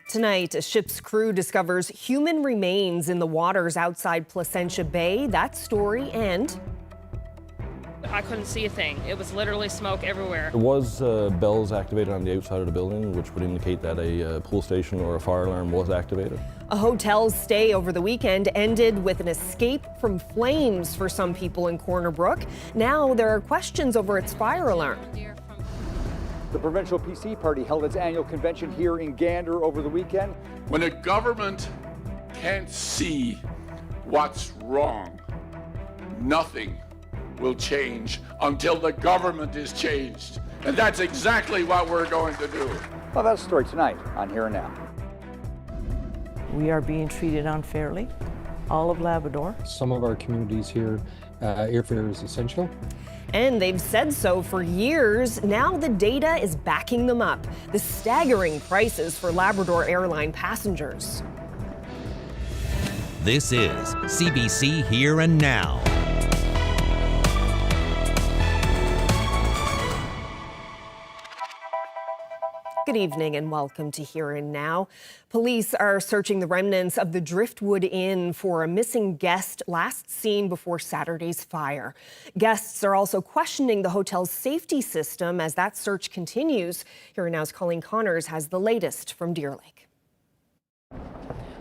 Tonight, a ship's crew discovers human remains in the waters outside Placentia Bay. That story and I couldn't see a thing. It was literally smoke everywhere. There was bells activated on the outside of the building, which would indicate that a pull station or a fire alarm was activated. A hotel's stay over the weekend ended with an escape from flames for some people in Corner Brook. Now there are questions over its fire alarm. The Provincial PC Party held its annual convention here in Gander over the weekend. When a government can't see what's wrong, nothing will change until the government is changed. And that's exactly what we're going to do. Well, that's the story tonight on Here and Now. We are being treated unfairly, all of Labrador. Some of our communities here, airfare is essential. And they've said so for years. Now the data is backing them up. The staggering prices for Labrador airline passengers. This is CBC Here and Now. Good evening and welcome to Here and Now. Police are searching the remnants of the Driftwood Inn for a missing guest last seen before Saturday's fire. Guests are also questioning the hotel's safety system as that search continues. Here and Now's Colleen Connors has the latest from Deer Lake.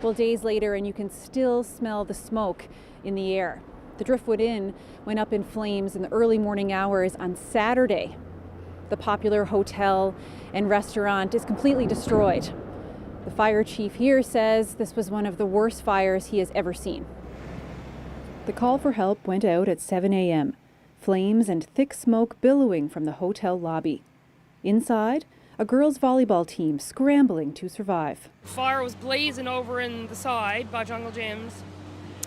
Well, days later, and you can still smell the smoke in the air. The Driftwood Inn went up in flames in the early morning hours on Saturday. The popular hotel and restaurant is completely destroyed. The fire chief here says this was one of the worst fires he has ever seen. The call for help went out at 7 a.m. Flames and thick smoke billowing from the hotel lobby. Inside, a girls' volleyball team scrambling to survive. Fire was blazing over in the side by Jungle Gyms.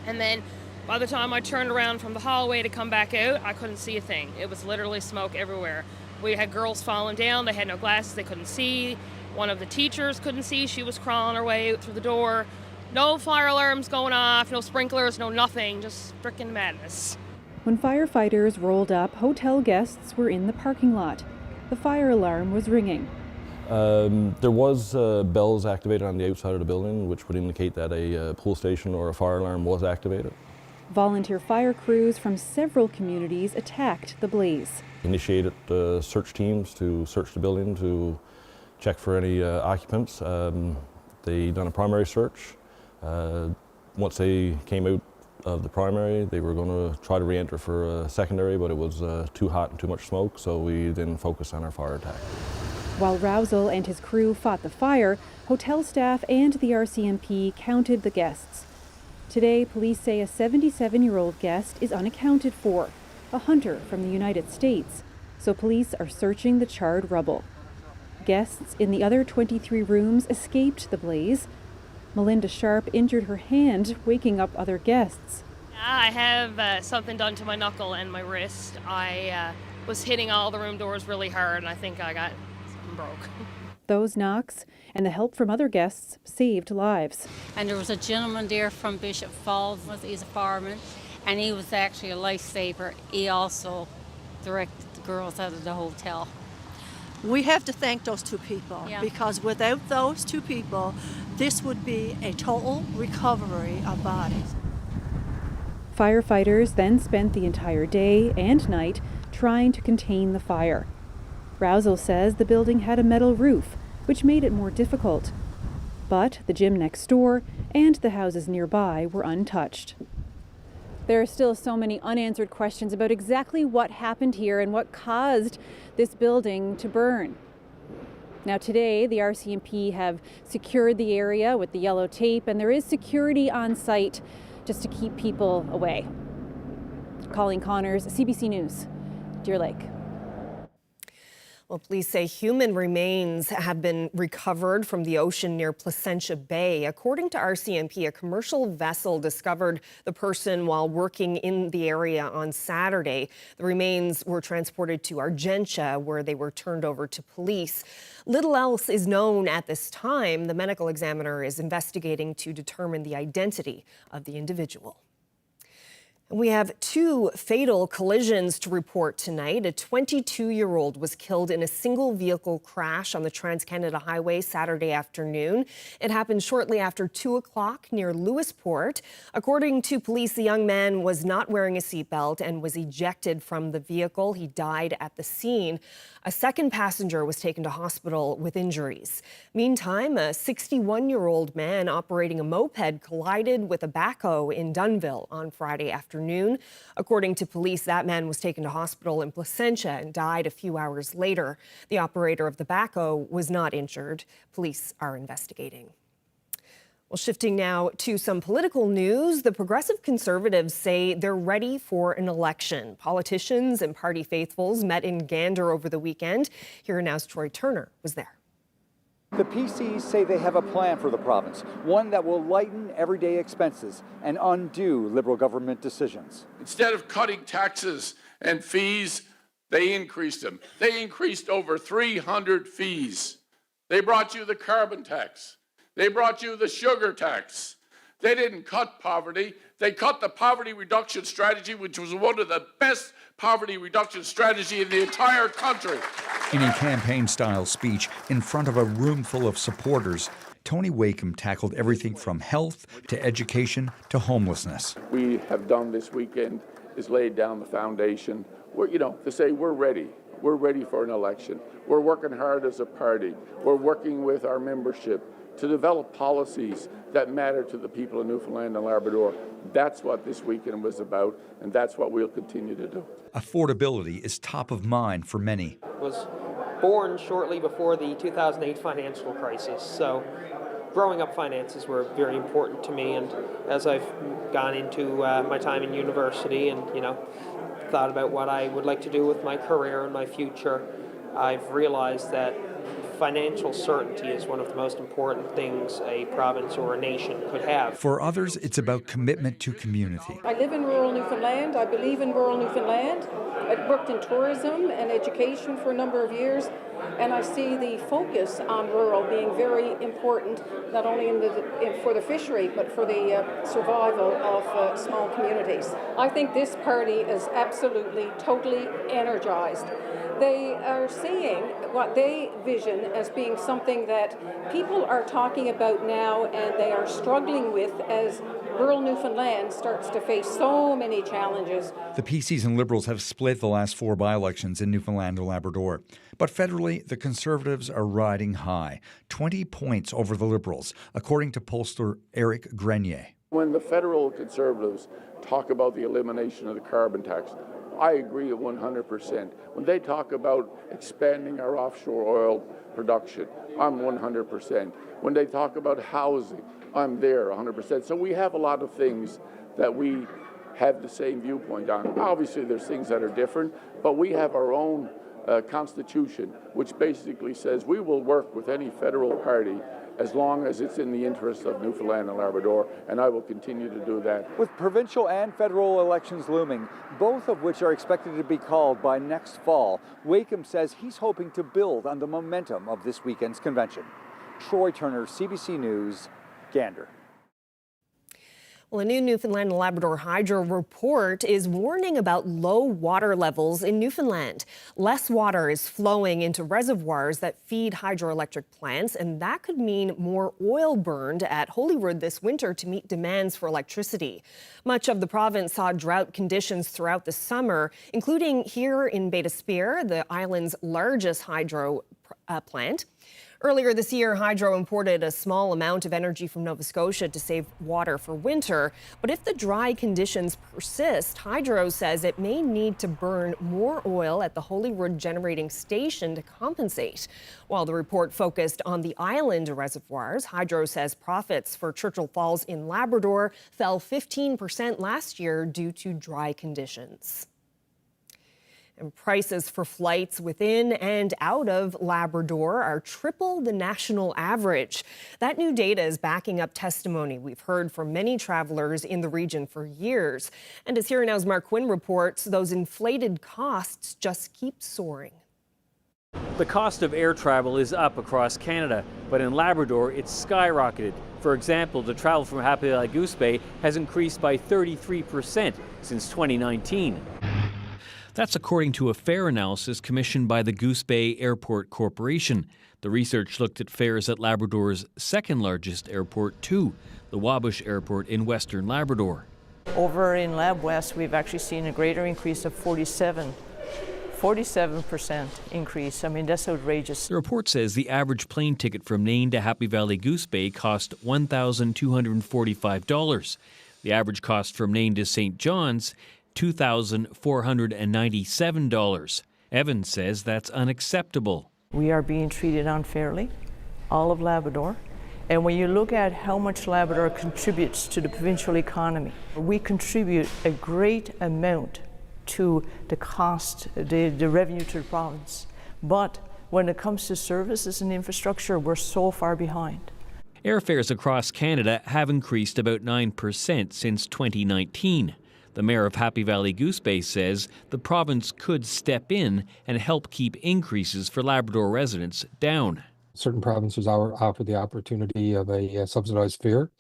And then by the time I turned around from the hallway to come back out, I couldn't see a thing. It was literally smoke everywhere. We had girls falling down. They had no glasses. They couldn't see. One of the teachers couldn't see. She was crawling her way out through the door. No fire alarms going off, no sprinklers, no nothing. Just frickin' madness. When firefighters rolled up, hotel guests were in the parking lot. The fire alarm was ringing. There was bells activated on the outside of the building, which would indicate that a pull station or a fire alarm was activated. Volunteer fire crews from several communities attacked the blaze. Initiated search teams to search the building to check for any occupants. They done a primary search. Once they came out of the primary, they were going to try to re-enter for a secondary, but it was too hot and too much smoke, so we then focused on our fire attack. While Rousel and his crew fought the fire, hotel staff and the RCMP counted the guests. Today, police say a 77-year-old guest is unaccounted for, a hunter from the United States, so police are searching the charred rubble. Guests in the other 23 rooms escaped the blaze. Melinda Sharp injured her hand, waking up other guests. I have something done to my knuckle and my wrist. I was hitting all the room doors really hard, and I think I got something broke. Those knocks and the help from other guests saved lives. And there was a gentleman there from Bishop Falls, he's a fireman, and he was actually a lifesaver. He also directed the girls out of the hotel. We have to thank those two people, because without those two people, this would be a total recovery of bodies. Firefighters then spent the entire day and night trying to contain the fire. Rousel says the building had a metal roof, which made it more difficult. But the gym next door and the houses nearby were untouched. There are still so many unanswered questions about exactly what happened here and what caused this building to burn. Now today, the RCMP have secured the area with the yellow tape, and there is security on site just to keep people away. Colleen Connors, CBC News, Deer Lake. Well, police say human remains have been recovered from the ocean near Placentia Bay. According to RCMP, a commercial vessel discovered the person while working in the area on Saturday. The remains were transported to Argentia, where they were turned over to police. Little else is known at this time. The medical examiner is investigating to determine the identity of the individual. We have two fatal collisions to report tonight. A 22-year-old was killed in a single vehicle crash on the Trans-Canada Highway Saturday afternoon. It happened shortly after 2 o'clock near Lewisport. According to police, the young man was not wearing a seatbelt and was ejected from the vehicle. He died at the scene. A second passenger was taken to hospital with injuries. Meantime, a 61-year-old man operating a moped collided with a backhoe in Dunnville on Friday afternoon. According to police, that man was taken to hospital in Placentia and died a few hours later. The operator of the backhoe was not injured. Police are investigating. Well, shifting now to some political news, the Progressive Conservatives say they're ready for an election. Politicians and party faithfuls met in Gander over the weekend. Here now's Troy Turner was there. The PCs say they have a plan for the province, one that will lighten everyday expenses and undo Liberal government decisions. Instead of cutting taxes and fees, they increased them. They increased over 300 fees. They brought you the carbon tax. They brought you the sugar tax. They didn't cut poverty. They cut the poverty reduction strategy, which was one of the best poverty reduction strategy in the entire country. In a campaign-style speech in front of a room full of supporters, Tony Wakeham tackled everything from health to education to homelessness. We have done this weekend is laid down the foundation. To say we're ready. We're ready for an election. We're working hard as a party. We're working with our membership to develop policies that matter to the people of Newfoundland and Labrador. That's what this weekend was about, and that's what we'll continue to do. Affordability is top of mind for many. Was born shortly before the 2008 financial crisis, so growing up finances were very important to me, and as I've gone into my time in university and thought about what I would like to do with my career and my future, I've realized that financial certainty is one of the most important things a province or a nation could have. For others, it's about commitment to community. I live in rural Newfoundland. I believe in rural Newfoundland. I've worked in tourism and education for a number of years, and I see the focus on rural being very important, not only for the fishery, but for the survival of small communities. I think this party is absolutely, totally energized. They are seeing what they vision as being something that people are talking about now and they are struggling with as rural Newfoundland starts to face so many challenges. The PCs and Liberals have split the last 4 by-elections in Newfoundland and Labrador. But federally, the Conservatives are riding high, 20 points over the Liberals, according to pollster Eric Grenier. When the federal Conservatives talk about the elimination of the carbon tax, I agree 100%. When they talk about expanding our offshore oil production, I'm 100%. When they talk about housing, I'm there 100%. So we have a lot of things that we have the same viewpoint on. Obviously, there's things that are different, but we have our own constitution, which basically says we will work with any federal party as long as it's in the interest of Newfoundland and Labrador, and I will continue to do that. With provincial and federal elections looming, both of which are expected to be called by next fall, Wakeham says he's hoping to build on the momentum of this weekend's convention. Troy Turner, CBC News, Gander. Well, a new Newfoundland and Labrador hydro report is warning about low water levels in Newfoundland. Less water is flowing into reservoirs that feed hydroelectric plants, and that could mean more oil burned at Holyrood this winter to meet demands for electricity. Much of the province saw drought conditions throughout the summer, including here in Bay d'Espere, the island's largest hydro plant. Earlier this year, Hydro imported a small amount of energy from Nova Scotia to save water for winter. But if the dry conditions persist, Hydro says it may need to burn more oil at the Holyrood generating station to compensate. While the report focused on the island reservoirs, Hydro says profits for Churchill Falls in Labrador fell 15% last year due to dry conditions. And prices for flights within and out of Labrador are triple the national average. That new data is backing up testimony we've heard from many travelers in the region for years. And as Here Now's Mark Quinn reports, those inflated costs just keep soaring. The cost of air travel is up across Canada, but in Labrador it's skyrocketed. For example, the travel from Happy Valley Goose Bay has increased by 33% since 2019. That's according to a fare analysis commissioned by the Goose Bay Airport Corporation. The research looked at fares at Labrador's second largest airport too, the Wabush Airport in Western Labrador. Over in Lab West, we've actually seen a greater increase of 47% increase. I mean, that's outrageous. The report says the average plane ticket from Nain to Happy Valley Goose Bay cost $1,245. The average cost from Nain to St. John's, $2,497. Evans says that's unacceptable. We are being treated unfairly, all of Labrador. And when you look at how much Labrador contributes to the provincial economy, we contribute a great amount to the cost, the revenue to the province. But when it comes to services and infrastructure, we're so far behind. Airfares across Canada have increased about 9% since 2019. The mayor of Happy Valley Goose Bay says the province could step in and help keep increases for Labrador residents down. Certain provinces offer the opportunity of a subsidized fare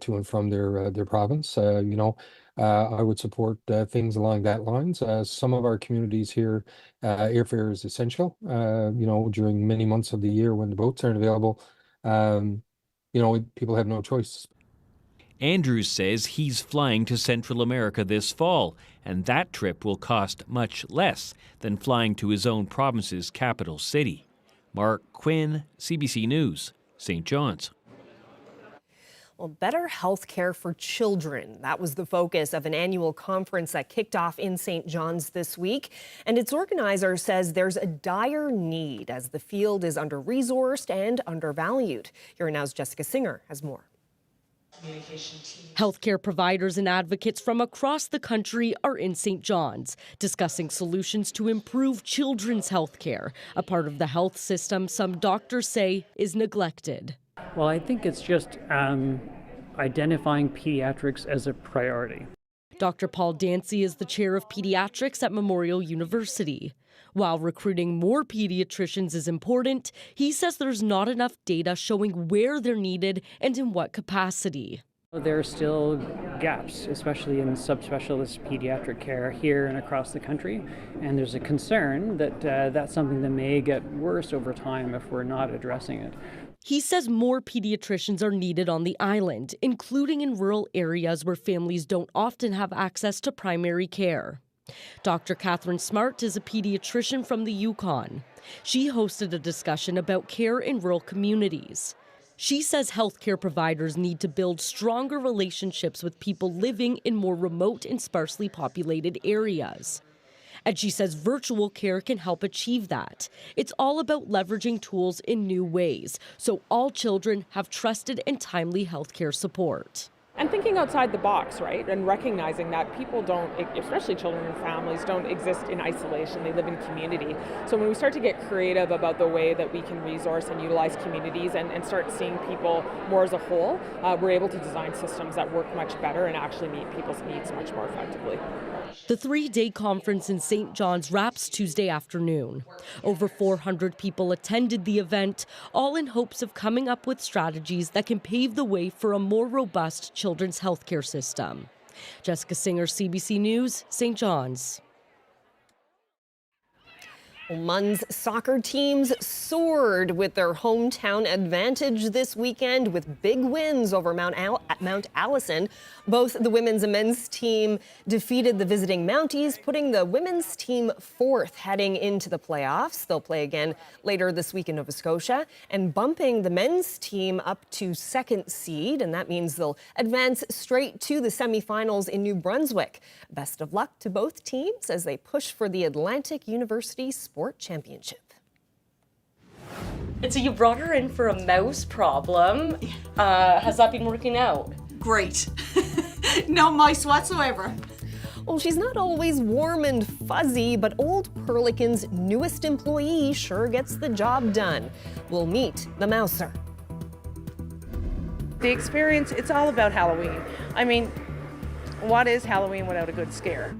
to and from their province. I would support things along that lines. Some of our communities here, airfare is essential. During many months of the year when the boats aren't available, people have no choice. Andrews says he's flying to Central America this fall, and that trip will cost much less than flying to his own province's capital city. Mark Quinn, CBC News, St. John's. Well, better health care for children. That was the focus of an annual conference that kicked off in St. John's this week. And its organizer says there's a dire need as the field is under-resourced and undervalued. Here Now's Jessica Singer has more. Healthcare providers and advocates from across the country are in St. John's, discussing solutions to improve children's health care, a part of the health system some doctors say is neglected. Well, I think it's just identifying pediatrics as a priority. Dr. Paul Dancy is the chair of pediatrics at Memorial University. While recruiting more pediatricians is important, he says there's not enough data showing where they're needed and in what capacity. There are still gaps, especially in subspecialist pediatric care here and across the country, and there's a concern that that's something that may get worse over time if we're not addressing it. He says more pediatricians are needed on the island, including in rural areas where families don't often have access to primary care. Dr. Catherine Smart is a pediatrician from the Yukon. She hosted a discussion about care in rural communities. She says healthcare providers need to build stronger relationships with people living in more remote and sparsely populated areas. And she says virtual care can help achieve that. It's all about leveraging tools in new ways, so all children have trusted and timely healthcare support. And thinking outside the box, right? And recognizing that people don't, especially children and families, don't exist in isolation. They live in community. So when we start to get creative about the way that we can resource and utilize communities and start seeing people more as a whole, we're able to design systems that work much better and actually meet people's needs much more effectively. The 3-day conference in St. John's wraps Tuesday afternoon. Over 400 people attended the event, all in hopes of coming up with strategies that can pave the way for a more robust children's healthcare system. Jessica Singer, CBC News, St. John's. Mun's soccer teams soared with their hometown advantage this weekend with big wins over Mount Allison. Both the women's and men's team defeated the visiting Mounties, putting the women's team fourth heading into the playoffs. They'll play again later this week in Nova Scotia and bumping the men's team up to second seed, and that means they'll advance straight to the semifinals in New Brunswick. Best of luck to both teams as they push for the Atlantic University Sport Championship. And so you brought her in for a mouse problem. Has that been working out? Great. No mice whatsoever. Well, she's not always warm and fuzzy, but Old Perlican's newest employee sure gets the job done. We'll meet the mouser. The experience, it's all about Halloween. I mean, what is Halloween without a good scare?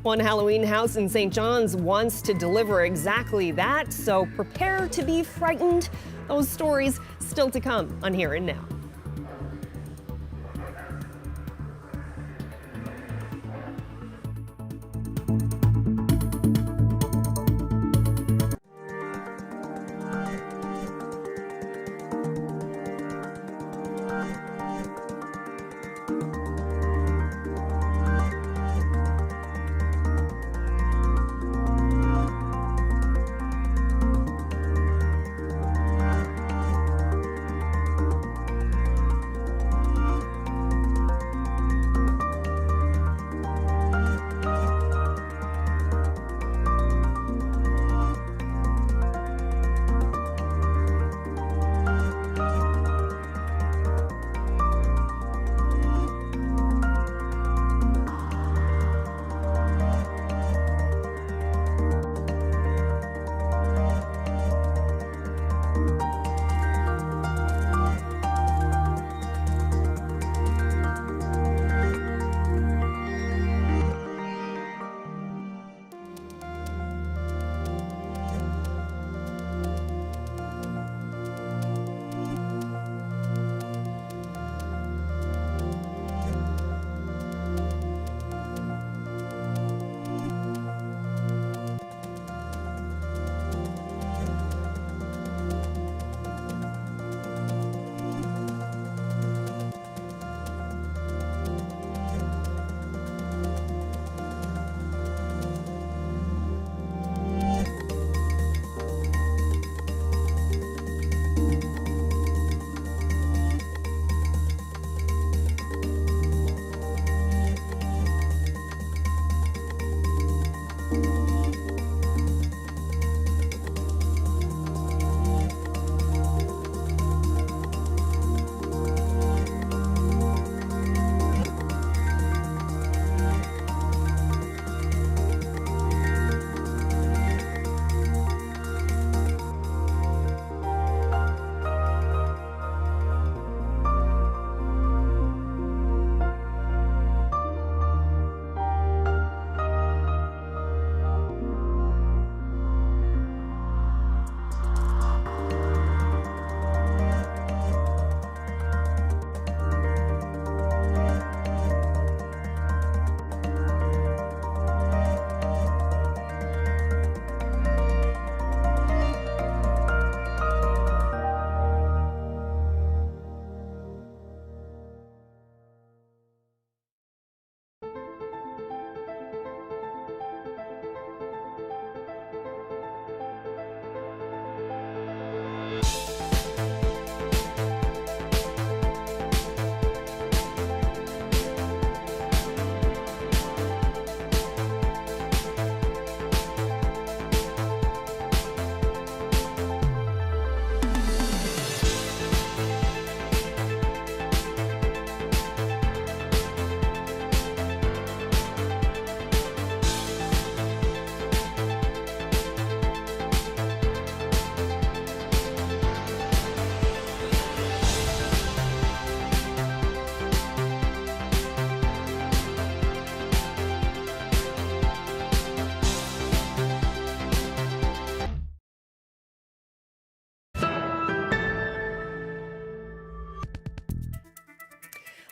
One Halloween house in St. John's wants to deliver exactly that, so prepare to be frightened. Those stories still to come on Here and Now.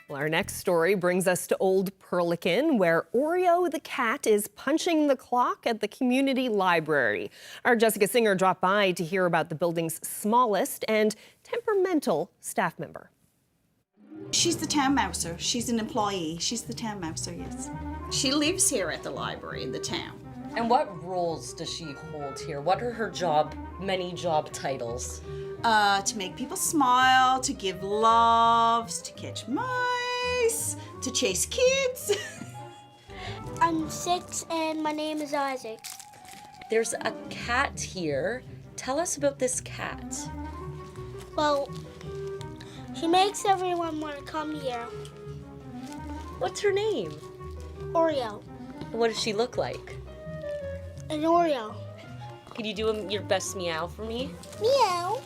Well, our next story brings us to Old Perlican, where Oreo the cat is punching the clock at the community library. Our Jessica Singer dropped by to hear about the building's smallest and temperamental staff member. She's the town mouser. She's an employee. She's the town mouser, yes. She lives here at the library in the town. And what roles does she hold here? What are her many job titles? To make people smile, to give loves, to catch mice, to chase kids. I'm 6 and my name is Isaac. There's a cat here. Tell us about this cat. Well, she makes everyone want to come here. What's her name? Oreo. What does she look like? An Oreo. Can you do your best meow for me? Meow.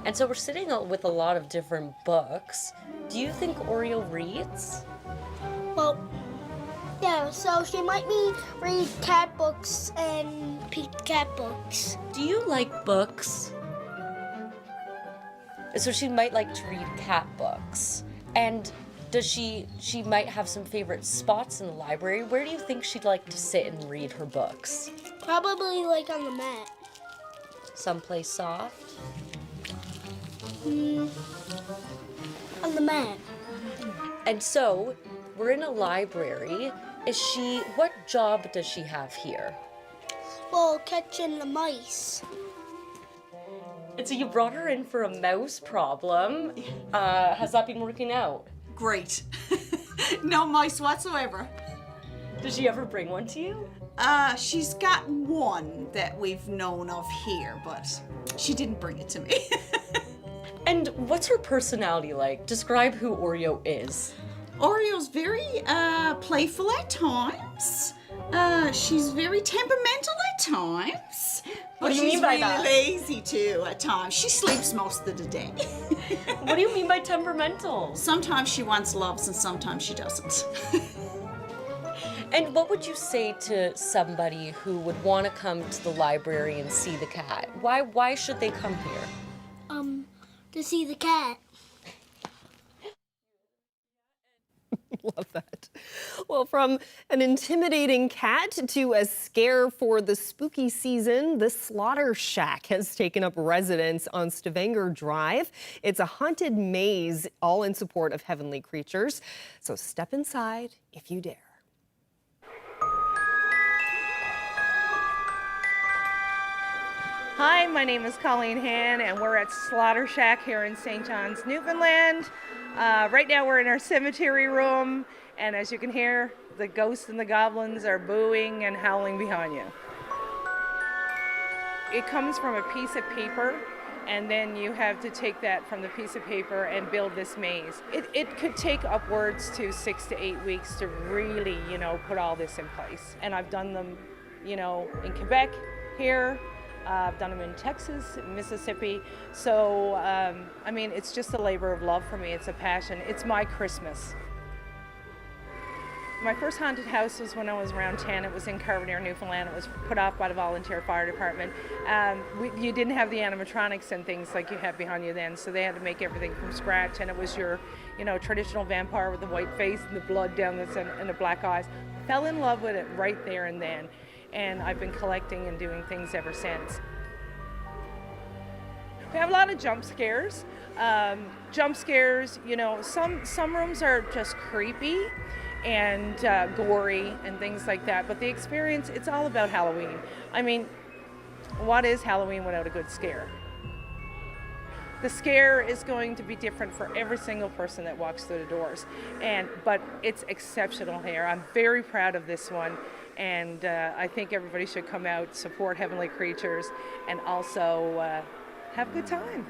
And so we're sitting with a lot of different books. Do you think Oreo reads? Well, Yeah, so she might be read cat books and cat books. Do you like books? So she might like to read cat books. And does she might have some favorite spots in the library. Where do you think she'd like to sit and read her books? Probably like on the mat. Someplace soft? On the mat. And so, we're in a library. What job does she have here? Well, catching the mice. And so you brought her in for a mouse problem. Has that been working out? Great. No mice whatsoever. Does she ever bring one to you? She's got one that we've known of here, but she didn't bring it to me. And what's her personality like? Describe who Oreo is. Oreo's very playful at times. She's very temperamental at times. What But do you she's mean by really that? lazy too at times. She sleeps most of the day. What do you mean by temperamental? Sometimes she wants loves and sometimes she doesn't. And what would you say to somebody who would want to come to the library and see the cat? Why should they come here? To see the cat. Love that. Well, from an intimidating cat to a scare for the spooky season, the Slaughter Shack has taken up residence on Stavanger Drive. It's a haunted maze, all in support of heavenly creatures. So step inside if you dare. Hi, my name is Colleen Han, and we're at Slaughter Shack here in St. John's, Newfoundland. Right now we're in our cemetery room, and as you can hear, the ghosts and the goblins are booing and howling behind you. It comes from a piece of paper, and then you have to take that from the piece of paper and build this maze. It could take upwards to 6 to 8 weeks to really, put all this in place. And I've done them, in Quebec, here. I've done them in Texas, Mississippi. So, it's just a labor of love for me. It's a passion. It's my Christmas. My first haunted house was when I was around 10. It was in Carbonear, Newfoundland. It was put off by the volunteer fire department. You didn't have the animatronics and things like you have behind you then, so they had to make everything from scratch, and it was your, traditional vampire with the white face and the blood down the center and the black eyes. I fell in love with it right there and then. And I've been collecting and doing things ever since. We have a lot of jump scares. Some rooms are just creepy and gory and things like that, but the experience, it's all about Halloween. What is Halloween without a good scare? The scare is going to be different for every single person that walks through the doors, but it's exceptional here. I'm very proud of this one. And I think everybody should come out, support heavenly creatures, and also have a good time.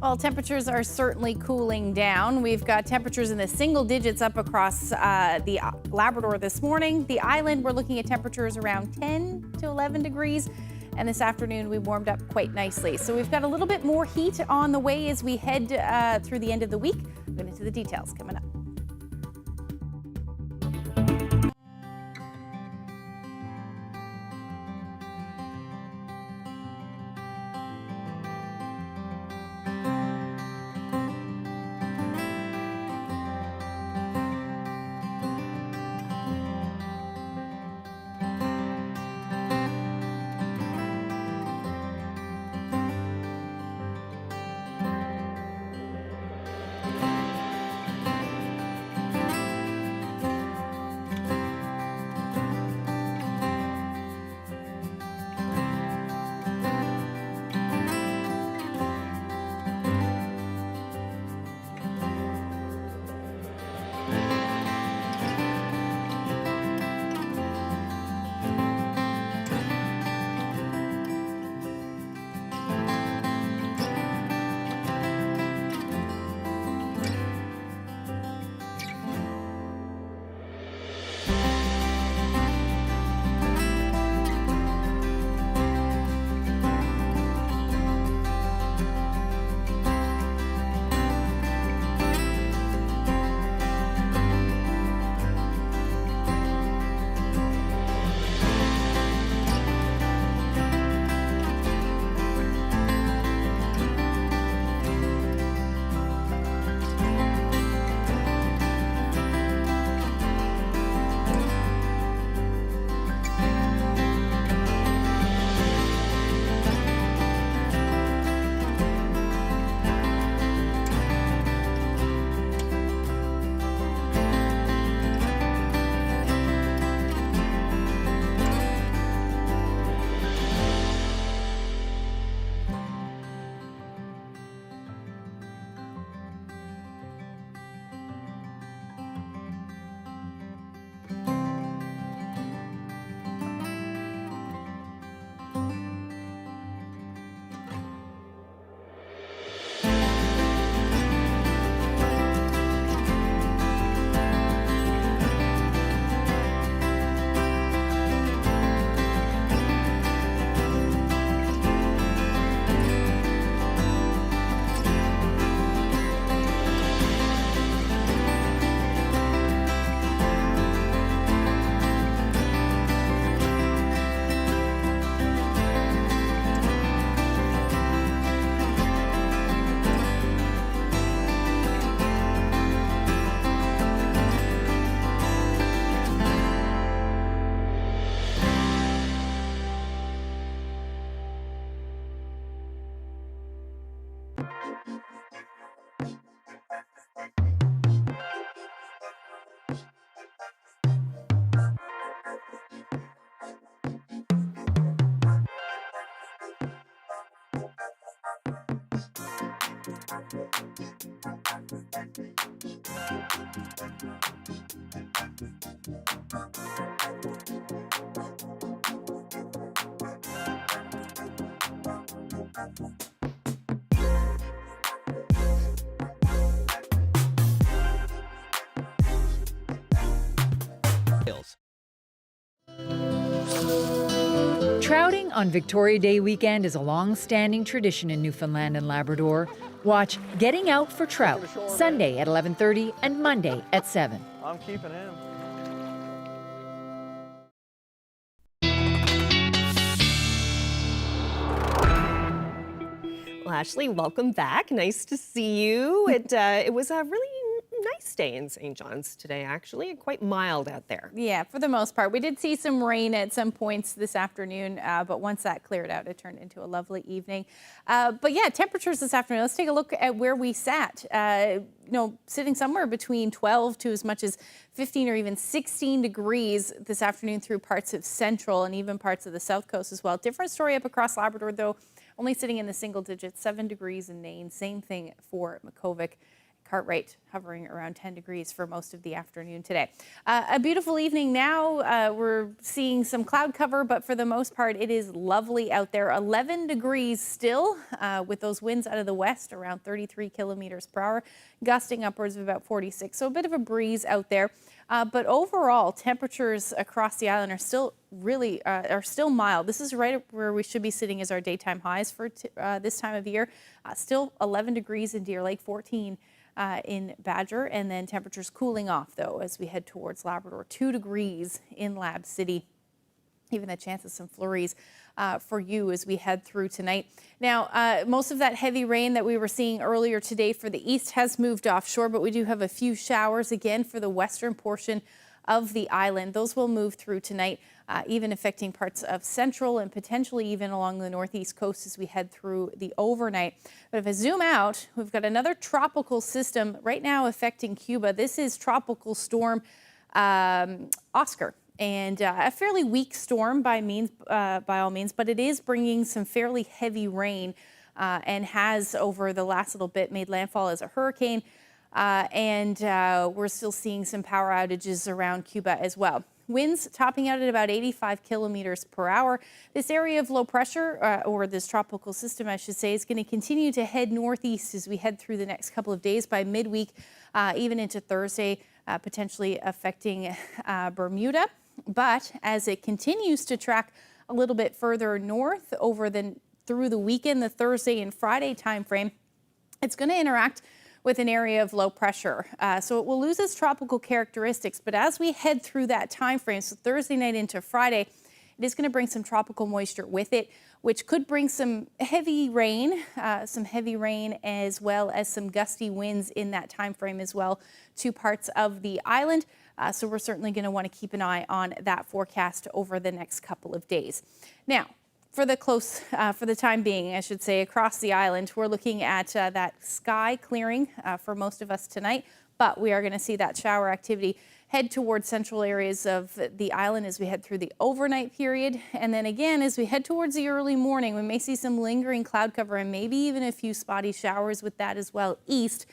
Well, temperatures are certainly cooling down. We've got temperatures in the single digits up across the Labrador this morning. The island, we're looking at temperatures around 10 to 11 degrees. And this afternoon, we warmed up quite nicely. So we've got a little bit more heat on the way as we head through the end of the week. We'll get into the details coming up. Trouting on Victoria Day weekend is a long-standing tradition in Newfoundland and Labrador. Watch Getting Out for Trout, Sunday at 11:30 and Monday at 7. I'm keeping him. Well, Ashley, welcome back. Nice to see you. It was a really nice day in St. John's today, actually. Quite mild out there. Yeah, for the most part. We did see some rain at some points this afternoon, but once that cleared out, it turned into a lovely evening. But yeah, temperatures this afternoon. Let's take a look at where we sat. Sitting somewhere between 12 to as much as 15 or even 16 degrees this afternoon through parts of Central and even parts of the South Coast as well. Different story up across Labrador, though. Only sitting in the single digits, 7 degrees in Nain. Same thing for Makkovik. Cartwright hovering around 10 degrees for most of the afternoon today. A beautiful evening now. We're seeing some cloud cover, but for the most part, it is lovely out there. 11 degrees still with those winds out of the west around 33 kilometers per hour, gusting upwards of about 46. So a bit of a breeze out there. But overall, temperatures across the island are still still mild. This is right where we should be sitting as our daytime highs for this time of year. Still 11 degrees in Deer Lake, 14 in Badger, and then temperatures cooling off, though, as we head towards Labrador. 2 degrees in Lab City. Even a chance of some flurries for you as we head through tonight. Now, most of that heavy rain that we were seeing earlier today for the east has moved offshore, but we do have a few showers again for the western portion of the island. Those will move through tonight, even affecting parts of Central and potentially even along the northeast coast as we head through the overnight. But if I zoom out, we've got another tropical system right now affecting Cuba. This is Tropical Storm Oscar. And a fairly weak storm by all means, but it is bringing some fairly heavy rain and has over the last little bit made landfall as a hurricane. And we're still seeing some power outages around Cuba as well. Winds topping out at about 85 kilometers per hour. This area of low pressure, or this tropical system, I should say, is going to continue to head northeast as we head through the next couple of days by midweek, even into Thursday, potentially affecting Bermuda. But as it continues to track a little bit further north through the weekend, the Thursday and Friday timeframe, it's going to interact with an area of low pressure. So it will lose its tropical characteristics. But as we head through that time frame, so Thursday night into Friday, it is going to bring some tropical moisture with it, which could bring some heavy rain as well as some gusty winds in that time frame as well to parts of the island. So we're certainly going to want to keep an eye on that forecast over the next couple of days. Now, for the time being, I should say, across the island, we're looking at that sky clearing for most of us tonight, but we are going to see that shower activity head towards central areas of the island as we head through the overnight period. And then again, as we head towards the early morning, we may see some lingering cloud cover and maybe even a few spotty showers with that as well east.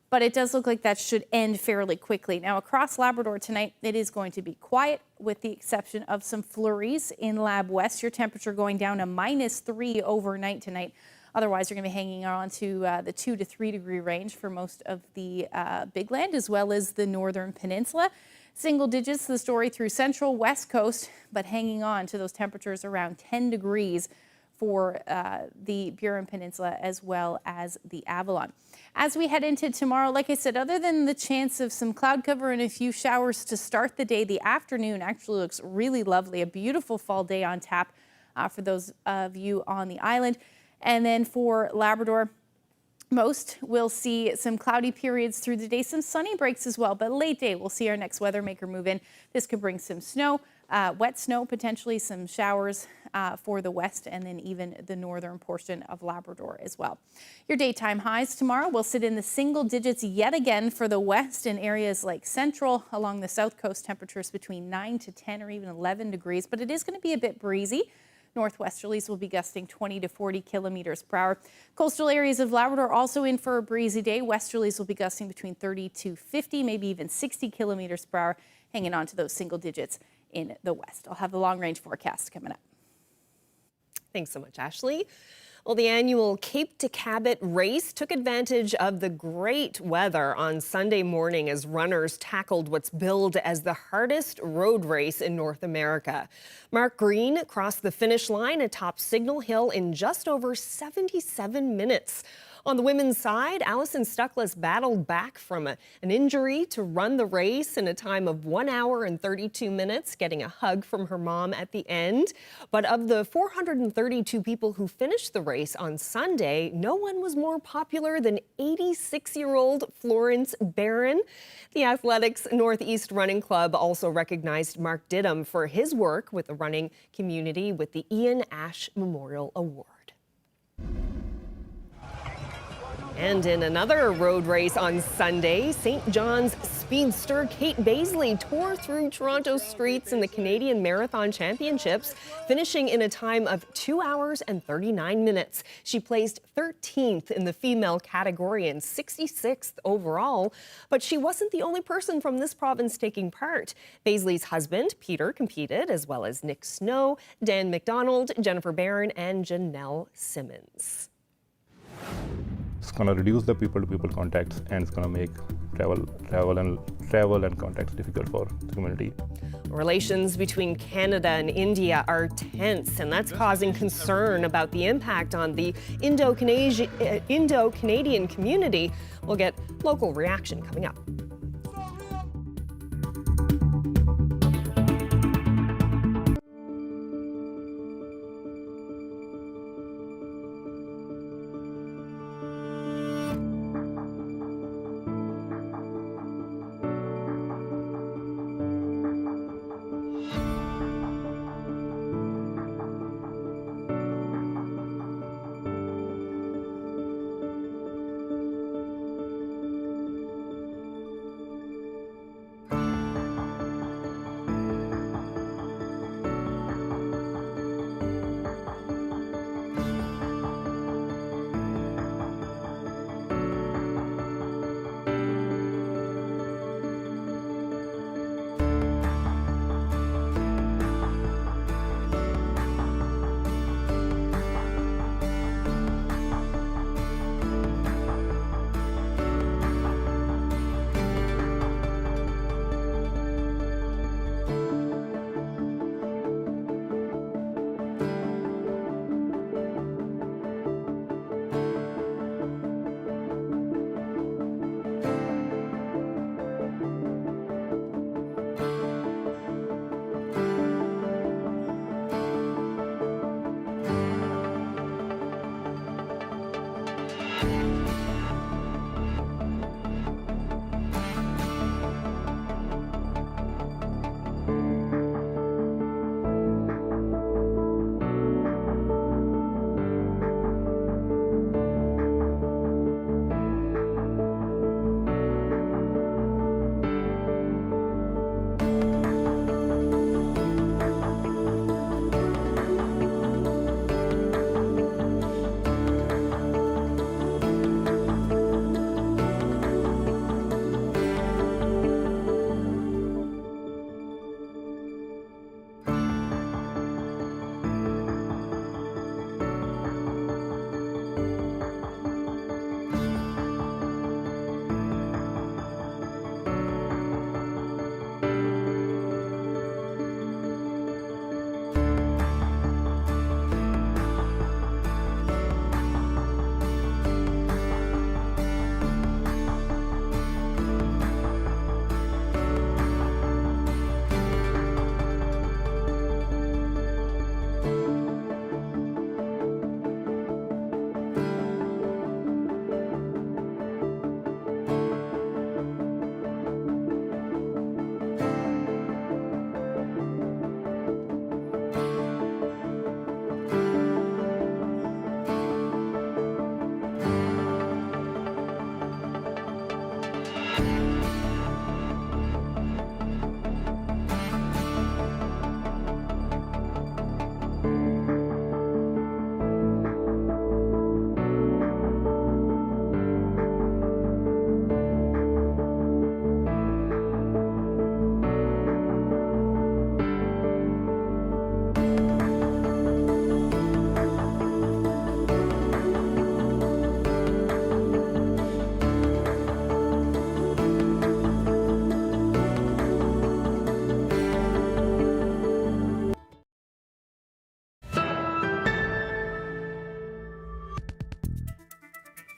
But it does look like that should end fairly quickly. Now, across Labrador tonight, it is going to be quiet with the exception of some flurries in Lab West. Your temperature going down to -3 overnight tonight. Otherwise, you're going to be hanging on to the 2 to 3 degree range for most of the Big Land as well as the Northern Peninsula. Single digits, the story through Central, West Coast, but hanging on to those temperatures around 10 degrees for the Burin Peninsula as well as the Avalon. As we head into tomorrow, like I said, other than the chance of some cloud cover and a few showers to start the day, the afternoon actually looks really lovely. A beautiful fall day on tap for those of you on the island. And then for Labrador, most will see some cloudy periods through the day, some sunny breaks as well, but late day we'll see our next weather maker move in. This could bring some snow, wet snow, potentially some showers for the west and then even the northern portion of Labrador as well. Your daytime highs tomorrow will sit in the single digits yet again for the west in areas like Central. Along the south coast, temperatures between 9 to 10 or even 11 degrees, but it is going to be a bit breezy. Northwesterlies will be gusting 20 to 40 kilometers per hour. Coastal areas of Labrador also in for a breezy day. Westerlies will be gusting between 30 to 50, maybe even 60 kilometers per hour, hanging on to those single digits in the west. I'll have the long-range forecast coming up. Thanks so much, Ashley. Well, the annual Cape to Cabot race took advantage of the great weather on Sunday morning as runners tackled what's billed as the hardest road race in North America. Mark Green crossed the finish line atop Signal Hill in just over 77 minutes. On the women's side, Allison Stuckless battled back from an injury to run the race in a time of 1 hour and 32 minutes, getting a hug from her mom at the end. But of the 432 people who finished the race on Sunday, no one was more popular than 86-year-old Florence Barron. The Athletics Northeast Running Club also recognized Mark Didham for his work with the running community with the Ian Ash Memorial Award. And in another road race on Sunday, St. John's speedster Kate Baisley tore through Toronto streets in the Canadian Marathon Championships, finishing in a time of 2 hours and 39 minutes. She placed 13th in the female category and 66th overall, but she wasn't the only person from this province taking part. Baisley's husband, Peter, competed, as well as Nick Snow, Dan McDonald, Jennifer Barron, and Janelle Simmons. It's going to reduce the people-to-people contacts, and it's going to make travel and contacts difficult for the community. Relations between Canada and India are tense, and that's causing concern about the impact on the Indo-Canadian community. We'll get local reaction coming up.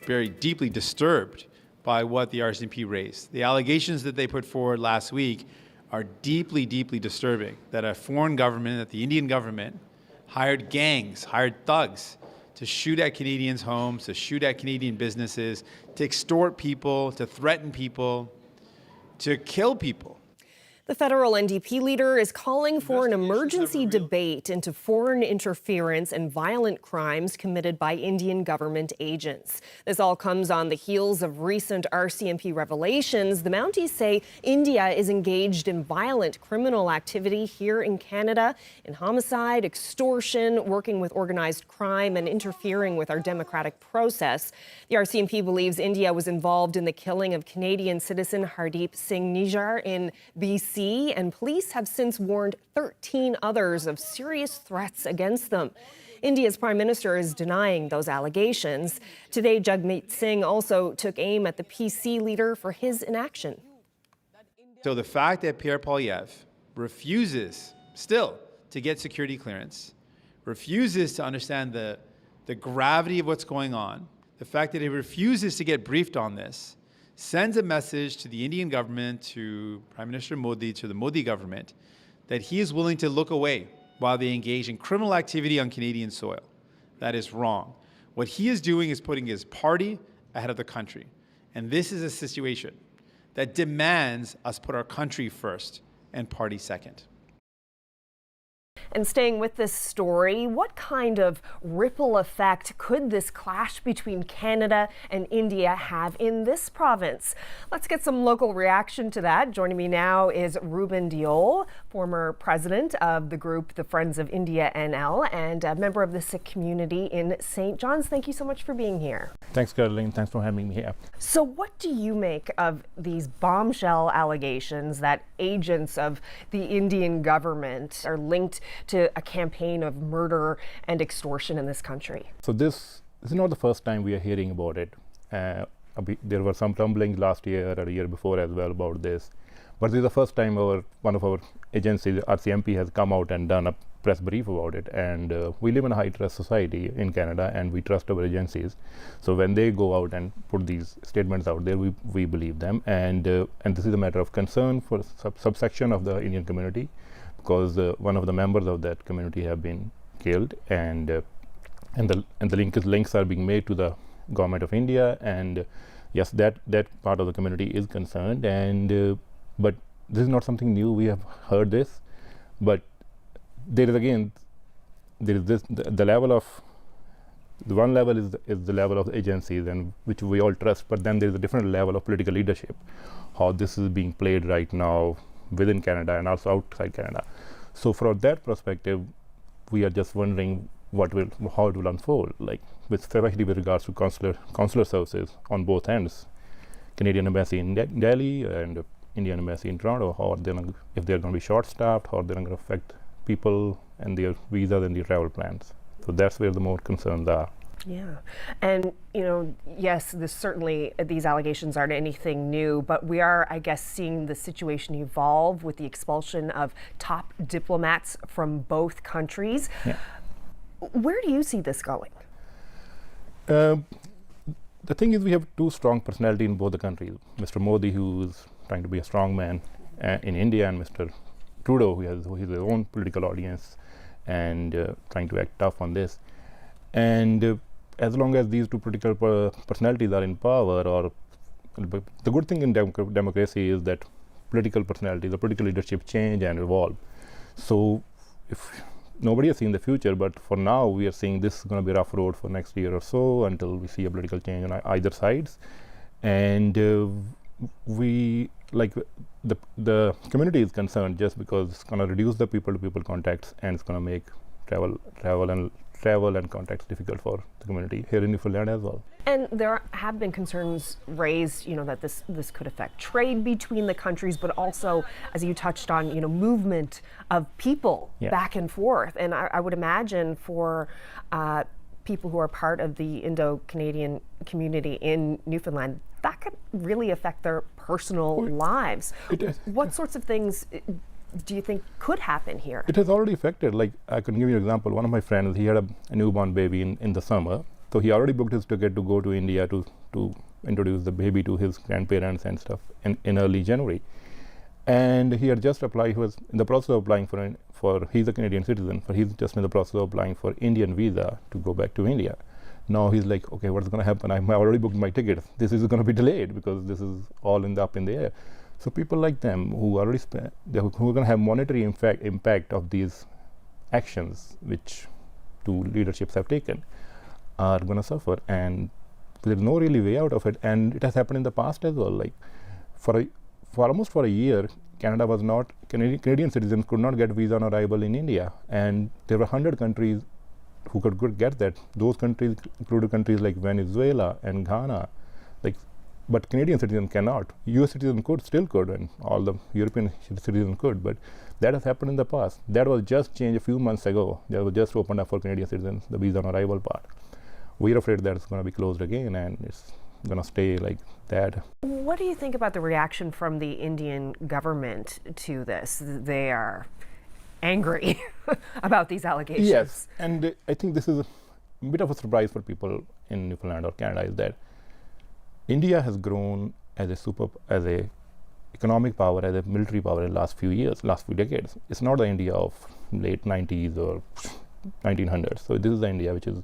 very deeply disturbed by what the RCMP raised. The allegations that they put forward last week are deeply, deeply disturbing, that a foreign government, that the Indian government, hired gangs, hired thugs to shoot at Canadians' homes, to shoot at Canadian businesses, to extort people, to threaten people, to kill people. The federal NDP leader is calling for an emergency debate into foreign interference and violent crimes committed by Indian government agents. This all comes on the heels of recent RCMP revelations. The Mounties say India is engaged in violent criminal activity here in Canada, in homicide, extortion, working with organized crime, and interfering with our democratic process. The RCMP believes India was involved in the killing of Canadian citizen Hardeep Singh Nijjar in BC. And police have since warned 13 others of serious threats against them. India's prime minister is denying those allegations. Today, Jagmeet Singh also took aim at the PC leader for his inaction. So the fact that Pierre Poilievre refuses still to get security clearance, refuses to understand the gravity of what's going on, the fact that he refuses to get briefed on this, sends a message to the Indian government, to Prime Minister Modi, to the Modi government, that he is willing to look away while they engage in criminal activity on Canadian soil. That is wrong. What he is doing is putting his party ahead of the country. And this is a situation that demands us put our country first and party second. And staying with this story, what kind of ripple effect could this clash between Canada and India have in this province? Let's get some local reaction to that. Joining me now is Ruben Diol, former president of the group the Friends of India NL and a member of the Sikh community in St. John's. Thank you so much for being here. Thanks, Caroline. Thanks for having me here. So what do you make of these bombshell allegations that agents of the Indian government are linked to a campaign of murder and extortion in this country? So this is not the first time we are hearing about it. There were some rumblings last year or a year before as well about this. But this is the first time one of our agencies, RCMP, has come out and done a press brief about it. And we live in a high trust society in Canada and we trust our agencies. So when they go out and put these statements out there, we believe them. And this is a matter of concern for subsection of the Indian community, because one of the members of that community have been killed, and the links are being made to the government of India, and yes, that part of the community is concerned, and but this is not something new. We have heard this, but there is this the level of the one level is the level of the agencies, and which we all trust, but then there is a different level of political leadership, how this is being played right now within Canada and also outside Canada. So from that perspective, we are just wondering how it will unfold, like especially with regards to consular services on both ends, Canadian Embassy in Delhi and Indian Embassy in Toronto, if they're going to be short-staffed, how they're going to affect people and their visas and their travel plans. So that's where the more concerns are. Yeah. And, yes, these allegations aren't anything new, but we are, I guess, seeing the situation evolve with the expulsion of top diplomats from both countries. Yeah. Where do you see this going? The thing is, we have two strong personalities in both the countries. Mr. Modi, who is trying to be a strong man in India, and Mr. Trudeau, who has his own political audience and trying to act tough on this. And as long as these two political personalities are in power, or the good thing in democracy is that political personalities, the political leadership change and evolve. So if nobody has seen the future, but for now we are seeing this is going to be a rough road for next year or so until we see a political change on either sides. And the community is concerned just because it's going to reduce the people-to-people contacts, and it's going to make travel and contacts difficult for the community here in Newfoundland as well. And there have been concerns raised, that this could affect trade between the countries, but also, as you touched on, movement of people back and forth. And I would imagine for people who are part of the Indo-Canadian community in Newfoundland, that could really affect their personal lives. What sorts of things do you think could happen here? It has already affected. Like, I can give you an example. One of my friends, he had a newborn baby in the summer. So he already booked his ticket to go to India to introduce the baby to his grandparents and stuff in early January. And he had just applied, he was in the process of applying for he's a Canadian citizen, but he's just in the process of applying for Indian visa to go back to India. Now he's like, okay, what's going to happen? I already booked my ticket. This is going to be delayed because this is all up in the air. So people like them who already who are going to have monetary impact of these actions, which two leaderships have taken, are going to suffer, and there's no really way out of it. And it has happened in the past as well. Like for almost a year, Canada was not Canadian citizens could not get visa on arrival in India, and there were 100 countries who could get that. Those countries included countries like Venezuela and Ghana, but Canadian citizens cannot. US citizens still could, and all the European citizens could, but that has happened in the past. That was just changed a few months ago. That was just opened up for Canadian citizens, the visa on arrival part. We're afraid that it's going to be closed again, and it's going to stay like that. What do you think about the reaction from the Indian government to this? They are angry about these allegations. Yes, and I think this is a bit of a surprise for people in Newfoundland or Canada, is that India has grown as a economic power, as a military power in the last few decades. It's not the India of late 90s or 1900s. So this is the India which is,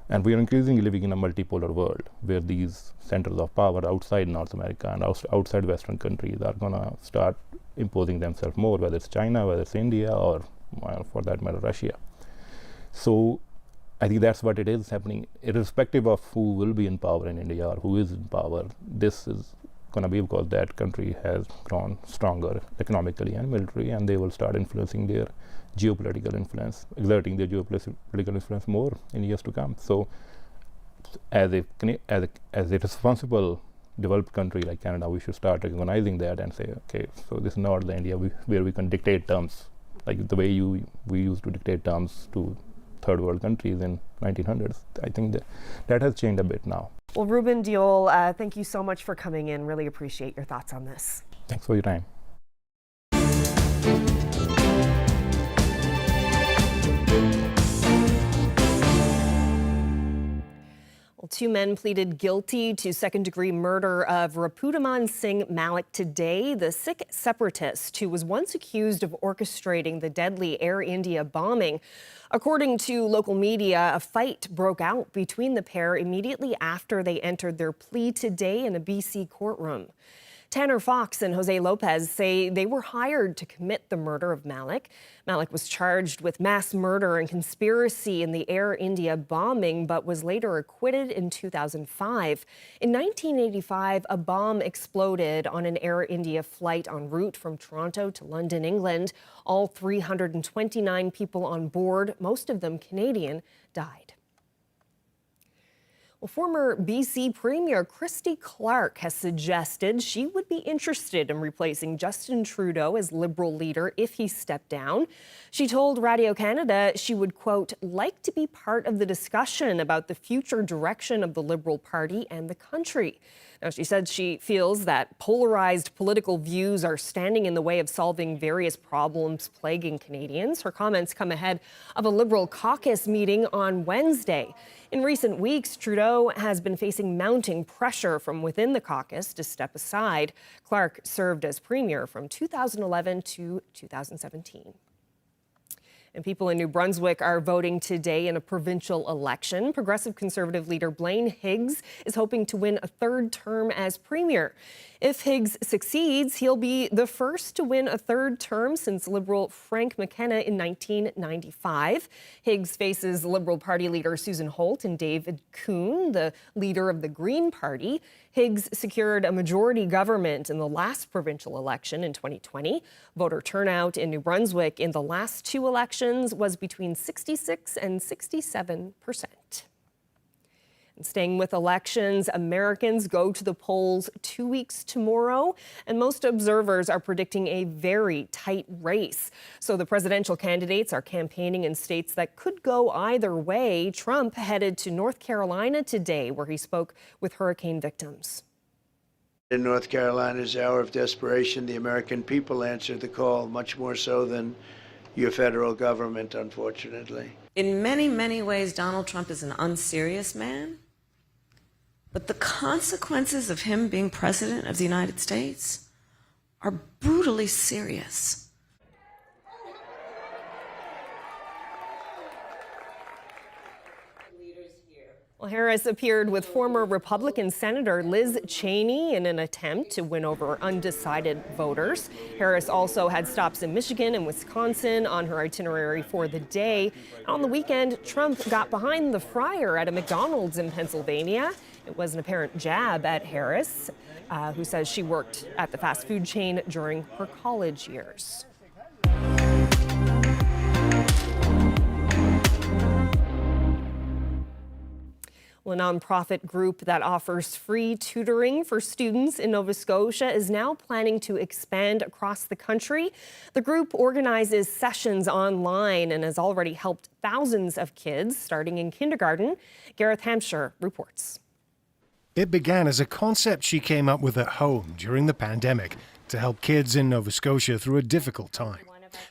and we are increasingly living in a multipolar world where these centers of power outside North America and outside Western countries are going to start imposing themselves more, whether it's China, whether it's India, or for that matter, Russia. So I think that's what it is happening, irrespective of who will be in power in India or who is in power. This is going to be because that country has grown stronger economically and militarily, and they will start influencing their geopolitical influence, exerting their geopolitical influence more in years to come. So as a responsible developed country like Canada, we should start recognizing that and say, okay, so this is not the India where we can dictate terms like the way we used to dictate terms to third world countries in 1900s. I think that has changed a bit now. Well, Ruben Diol, thank you so much for coming in. Really appreciate your thoughts on this. Thanks for your time. Well, two men pleaded guilty to second-degree murder of Rapudaman Singh Malik today. The Sikh separatist who was once accused of orchestrating the deadly Air India bombing. According to local media, a fight broke out between the pair immediately after they entered their plea today in a BC courtroom. Tanner Fox and Jose Lopez say they were hired to commit the murder of Malik. Malik was charged with mass murder and conspiracy in the Air India bombing, but was later acquitted in 2005. In 1985, a bomb exploded on an Air India flight en route from Toronto to London, England. All 329 people on board, most of them Canadian, died. Well, former BC Premier Christy Clark has suggested she would be interested in replacing Justin Trudeau as Liberal leader if he stepped down. She told Radio Canada she would, quote, like to be part of the discussion about the future direction of the Liberal Party and the country. Now, she said she feels that polarized political views are standing in the way of solving various problems plaguing Canadians. Her comments come ahead of a Liberal caucus meeting on Wednesday. In recent weeks, Trudeau has been facing mounting pressure from within the caucus to step aside. Clark served as premier from 2011 to 2017. And people in New Brunswick are voting today in a provincial election. Progressive Conservative leader Blaine Higgs is hoping to win a third term as premier. If Higgs succeeds, he'll be the first to win a third term since Liberal Frank McKenna in 1995. Higgs faces Liberal Party leader Susan Holt and David Kuhn, the leader of the Green Party. Higgs secured a majority government in the last provincial election in 2020. Voter turnout in New Brunswick in the last two elections was between 66% and 67%. And staying with elections, Americans go to the polls 2 weeks tomorrow, and most observers are predicting a very tight race. So the presidential candidates are campaigning in states that could go either way. Trump headed to North Carolina today, where he spoke with hurricane victims. In North Carolina's hour of desperation, the American people answered the call much more so than your federal government, unfortunately. In many, many ways, Donald Trump is an unserious man. But the consequences of him being president of the United States are brutally serious. Well, Harris appeared with former Republican Senator Liz Cheney in an attempt to win over undecided voters. Harris also had stops in Michigan and Wisconsin on her itinerary for the day. On the weekend, Trump got behind the fryer at a McDonald's in Pennsylvania. It was an apparent jab at Harris, who says she worked at the fast food chain during her college years. Well, a nonprofit group that offers free tutoring for students in Nova Scotia is now planning to expand across the country. The group organizes sessions online and has already helped thousands of kids starting in kindergarten. Gareth Hampshire reports. It began as a concept she came up with at home during the pandemic to help kids in Nova Scotia through a difficult time.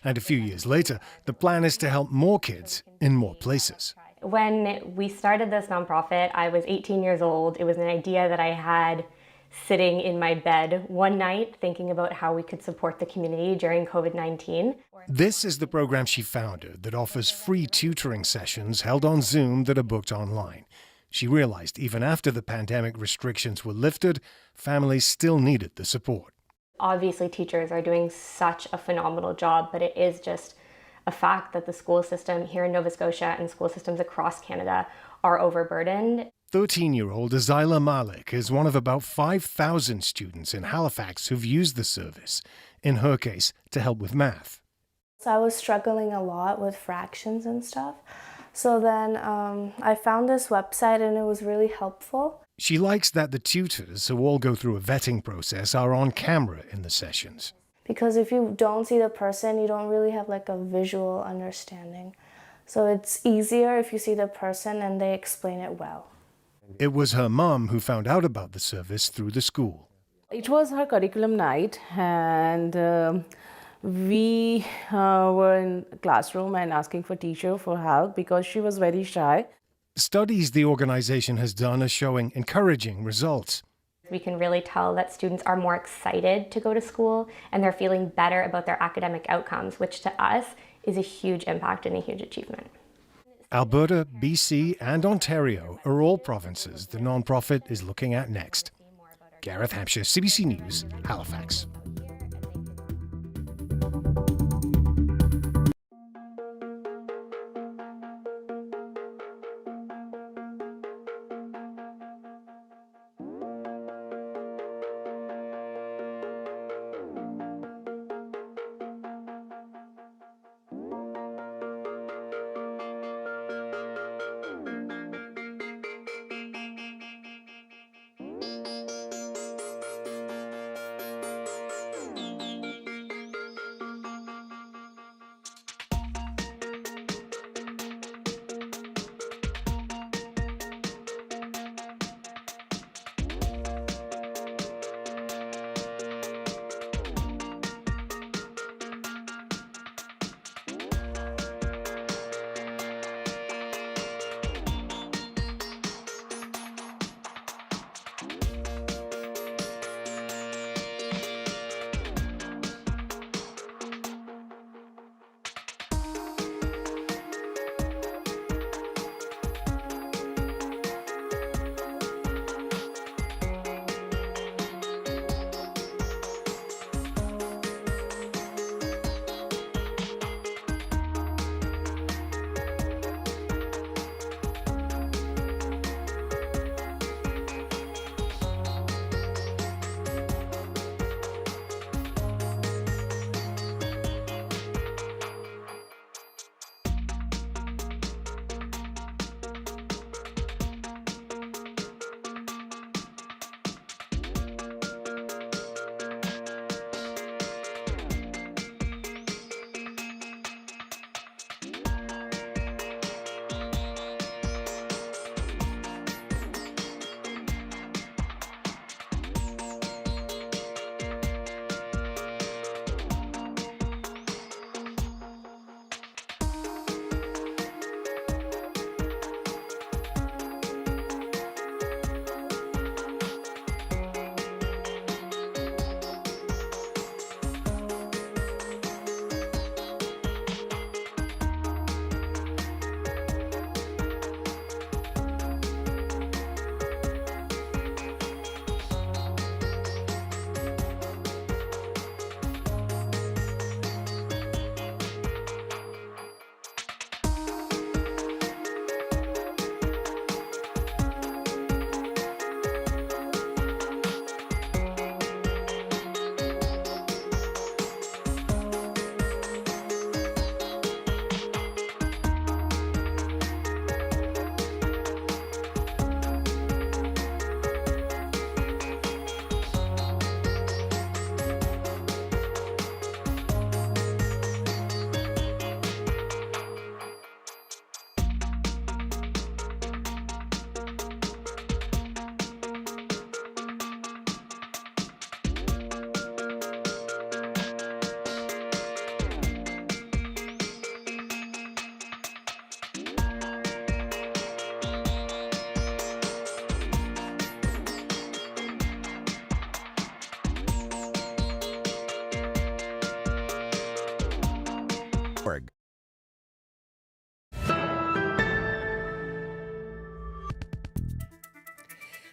And a few years later, the plan is to help more kids in more places. When we started this nonprofit, I was 18 years old. It was an idea that I had sitting in my bed one night thinking about how we could support the community during COVID-19. This is the program she founded that offers free tutoring sessions held on Zoom that are booked online. She realized even after the pandemic restrictions were lifted, families still needed the support. Obviously, teachers are doing such a phenomenal job, but it is just a fact that the school system here in Nova Scotia and school systems across Canada are overburdened. 13-year-old Azyla Malik is one of about 5,000 students in Halifax who've used the service, in her case, to help with math. So I was struggling a lot with fractions and stuff. So then I found this website and it was really helpful. She likes that the tutors, who all go through a vetting process, are on camera in the sessions. Because if you don't see the person, you don't really have like a visual understanding. So it's easier if you see the person and they explain it well. It was her mum who found out about the service through the school. It was her curriculum night, and we were in the classroom and asking for teacher for help because she was very shy. Studies the organization has done are showing encouraging results. We can really tell that students are more excited to go to school and they're feeling better about their academic outcomes, which to us is a huge impact and a huge achievement. Alberta, BC, and Ontario are all provinces the nonprofit is looking at next. Gareth Hampshire, CBC News, Halifax.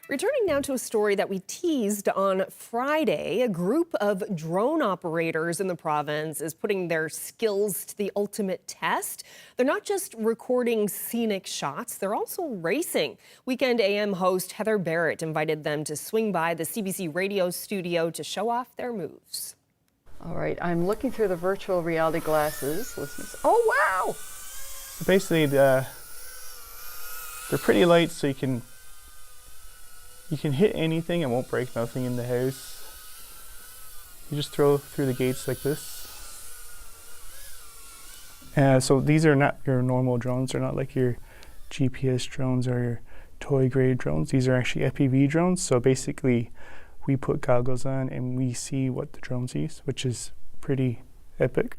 Returning now to a story that we teased on Friday, a group of drone operators in the province is putting their skills to the ultimate test. They're not just recording scenic shots, they're also racing. Weekend AM host Heather Barrett invited them to swing by the CBC radio studio to show off their moves. All right, I'm looking through the virtual reality glasses. Oh, wow! So basically, they're pretty light, so you can hit anything, it won't break nothing in the house. You just throw through the gates like this. So these are not your normal drones. They're not like your GPS drones or your toy grade drones. These are actually FPV drones. So basically, we put goggles on and we see what the drone sees, which is pretty epic.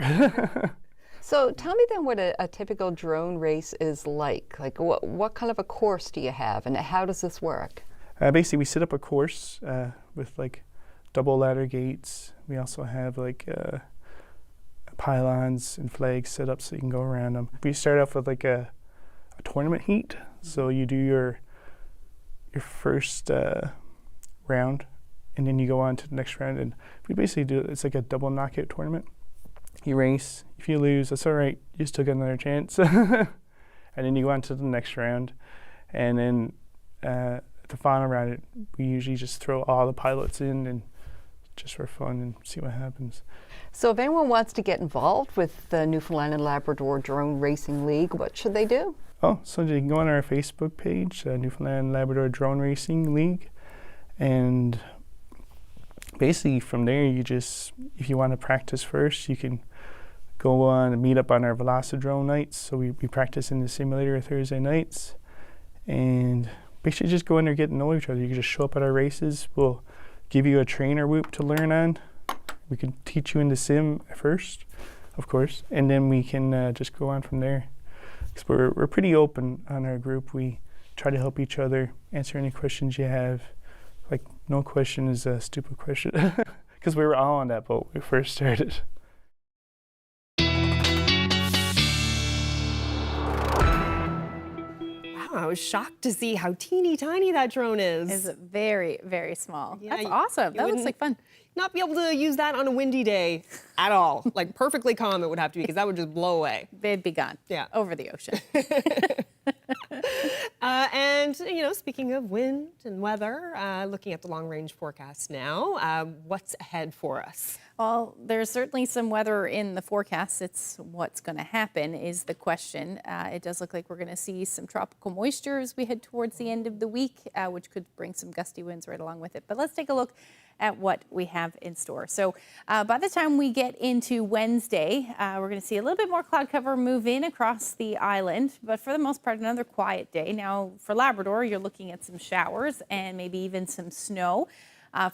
So tell me then what a typical drone race is like. Like what kind of a course do you have and how does this work? Basically, we set up a course with like double ladder gates. We also have like pylons and flags set up so you can go around them. We start off with like a tournament heat. So you do your first round, and then you go on to the next round. And we basically do it's like a double knockout tournament. You race. If you lose, that's all right. You still get another chance. And then you go on to the next round, and then. The final round, we usually just throw all the pilots in and just for fun and see what happens. So if anyone wants to get involved with the Newfoundland and Labrador Drone Racing League, what should they do? Oh, so you can go on our Facebook page, Newfoundland and Labrador Drone Racing League, and basically from there you just, if you want to practice first, you can go on and meet up on our Velocidrone nights. So we practice in the simulator Thursday nights, and basically just go in there, get to know each other. You can just show up at our races. We'll give you a trainer whoop to learn on. We can teach you in the sim first, of course, and then we can just go on from there. Because we're pretty open on our group. We try to help each other, answer any questions you have. Like, no question is a stupid question. Because we were all on that boat when we first started. I was shocked to see how teeny tiny that drone is. It's very, very small. Yeah, That's awesome. That looks like fun. Not be able to use that on a windy day at all. Like perfectly calm it would have to be because that would just blow away. They'd be gone. Yeah. Over the ocean. And, speaking of wind and weather, looking at the long-range forecast now, what's ahead for us? Well, there's certainly some weather in the forecast. It's what's going to happen is the question. It does look like we're going to see some tropical moisture as we head towards the end of the week, which could bring some gusty winds right along with it. But let's take a look at what we have in store. So by the time we get into Wednesday, we're going to see a little bit more cloud cover move in across the island, but for the most part, another quiet day. Now, for Labrador, you're looking at some showers and maybe even some snow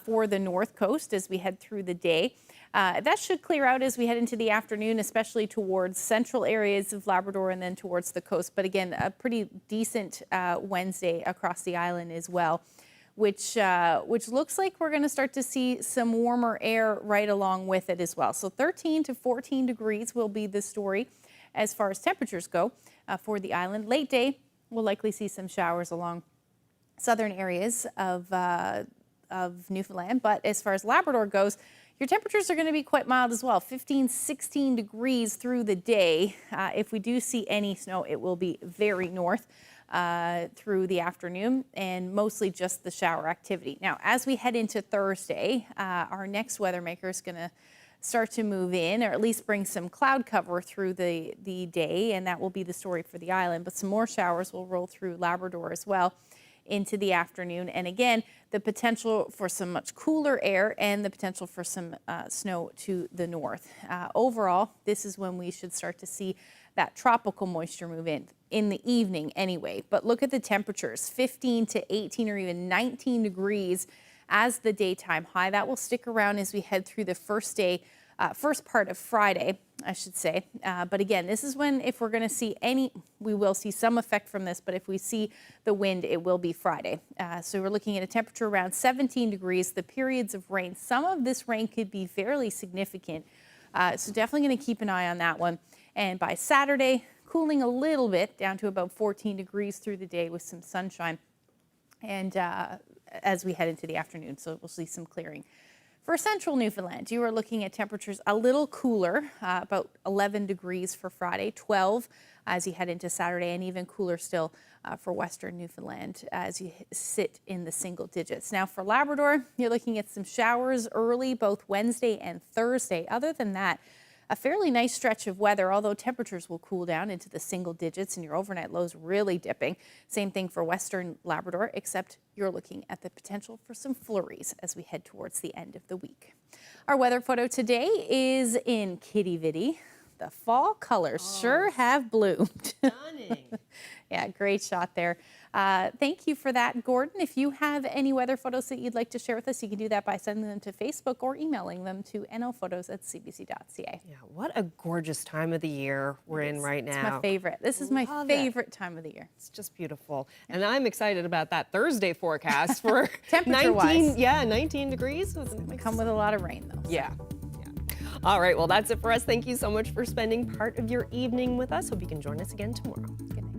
for the north coast as we head through the day. That should clear out as we head into the afternoon, especially towards central areas of Labrador and then towards the coast. But again, a pretty decent Wednesday across the island as well, which looks like we're going to start to see some warmer air right along with it as well. So 13 to 14 degrees will be the story as far as temperatures go for the island. Late day, we'll likely see some showers along southern areas of Newfoundland. But as far as Labrador goes, your temperatures are going to be quite mild as well, 15, 16 degrees through the day. If we do see any snow, it will be very north through the afternoon and mostly just the shower activity. Now, as we head into Thursday, our next weather maker is going to start to move in, or at least bring some cloud cover through the day, and that will be the story for the island. But some more showers will roll through Labrador as well into the afternoon. And again, the potential for some much cooler air and the potential for some snow to the north. Overall, this is when we should start to see that tropical moisture move in the evening anyway. But look at the temperatures, 15 to 18 or even 19 degrees as the daytime high. That will stick around as we head through the first part of Friday, I should say. But again, this is when, if we're going to see we will see some effect from this, but if we see the wind, it will be Friday. So we're looking at a temperature around 17 degrees, the periods of rain. Some of this rain could be fairly significant So definitely going to keep an eye on that one. And by Saturday, cooling a little bit down to about 14 degrees through the day with some sunshine. And as we head into the afternoon, so we'll see some clearing. For central Newfoundland, you are looking at temperatures a little cooler, about 11 degrees for Friday, 12 as you head into Saturday, and even cooler still for western Newfoundland as you sit in the single digits. Now for Labrador, you're looking at some showers early, both Wednesday and Thursday. Other than that, a fairly nice stretch of weather, although temperatures will cool down into the single digits and your overnight lows really dipping. Same thing for western Labrador, except you're looking at the potential for some flurries as we head towards the end of the week. Our weather photo today is in Kitty Vitty. The fall colors sure have bloomed. Stunning. Yeah, great shot there. Thank you for that, Gordon. If you have any weather photos that you'd like to share with us, you can do that by sending them to Facebook or emailing them to nlphotos@cbc.ca. Yeah, what a gorgeous time of the year we're in right now. It's my favorite. This is my favorite time of the year. It's just beautiful. And I'm excited about that Thursday forecast for Temperature-wise. 19 degrees. Come with a lot of rain, though. Yeah. All right, well, that's it for us. Thank you so much for spending part of your evening with us. Hope you can join us again tomorrow. Good night.